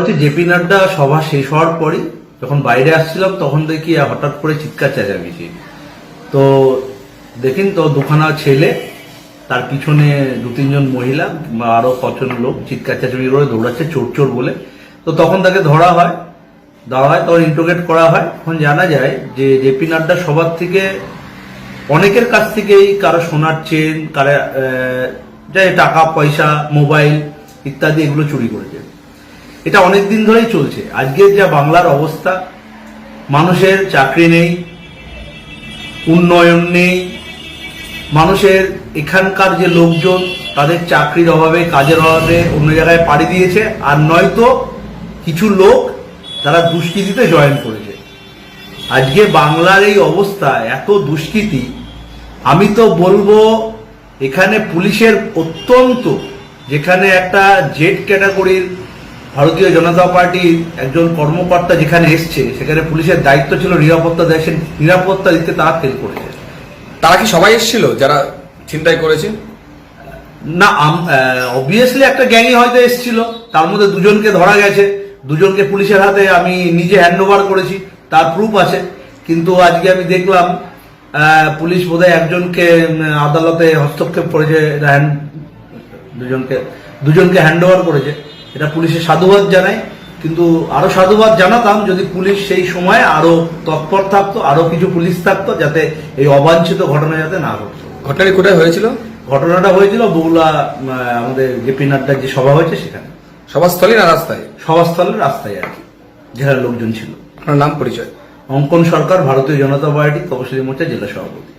হচ্ছে জেপি নাড্ডা সভা শেষ হওয়ার পরই যখন বাইরে আসছিলাম তখন দেখি হঠাৎ করে চিৎকার চেঁচামেচি। তো দেখিন তো দুখানা ছেলে, তার পিছনে 2-3 জন মহিলা বা আরো কজন লোক চিৎকার চেঁচামেচি করে দৌড়াচ্ছে চোর চোর বলে। তো তখন তাকে ধরা হয়, তখন ইন্টারোগেট করা হয়। তখন জানা যায় যে জেপি নাড্ডা সবার থেকে অনেকের কাছ থেকেই কারো সোনার চেন, কারো টাকা পয়সা, মোবাইল ইত্যাদি এগুলো চুরি করেছে। এটা অনেক দিন ধরেই চলছে। আজকের যা বাংলার অবস্থা, মানুষের চাকরি নেই, উন্নয়ন নেই, মানুষের এখানকার যে লোকজন তাদের চাকরির অভাবে, কাজের অভাবে অন্য জায়গায় পাড়ি দিয়েছে, আর নয়তো কিছু লোক তারা দুষ্কৃতিতে জয়েন করেছে। আজকে বাংলার এই অবস্থা, এত দুষ্কৃতি, আমি তো বলবো এখানে পুলিশের অত্যন্ত, যেখানে একটা জেড ক্যাটাগরির ভারতীয় জনতা পার্টির একজন কর্মকর্তা যেখানে এসছে, সেখানে পুলিশের দায়িত্ব ছিল নিরাপত্তা দেয়, সে নিরাপত্তা দিতে তারা ফেল করেছে। তারা কি সবাই এসেছিল যারা ছিনতাই করেছে? না, অবভিয়াসলি একটা গ্যাংই হয়তো এসেছিল, তার মধ্যে 2জনকে ধরা গেছে, 2জনকে পুলিশের হাতে আমি নিজে হ্যান্ড ওভার করেছি, তার প্রুফ আছে। কিন্তু আজকে আমি দেখলাম পুলিশ বোধহয় 1জনকে আদালতে হস্তক্ষেপ করেছে, 2জনকে হ্যান্ড ওভার করেছে। এটা পুলিশের সাধুবাদ জানাই, কিন্তু আরো সাধুবাদ জানাতাম যদি পুলিশ সেই সময় আরো তৎপর থাকতো, আরো কিছু পুলিশ থাকতো, যাতে এই অবাঞ্ছিত ঘটনা যাতে না ঘটতো। ঘটনাটি কোথায় হয়েছিল? ঘটনাটা হয়েছিল বগুলা, আমাদের জেপি নাড্ডার যে সভা হয়েছে সেখানে। সভাস্থলে না রাস্তায়? সভাস্থলের রাস্তায় আর কি, যেখানে লোকজন ছিল। আপনার নাম পরিচয়? অঙ্কন সরকার, ভারতীয় জনতা পার্টি তপশিলি মোর্চা জেলা সভাপতি।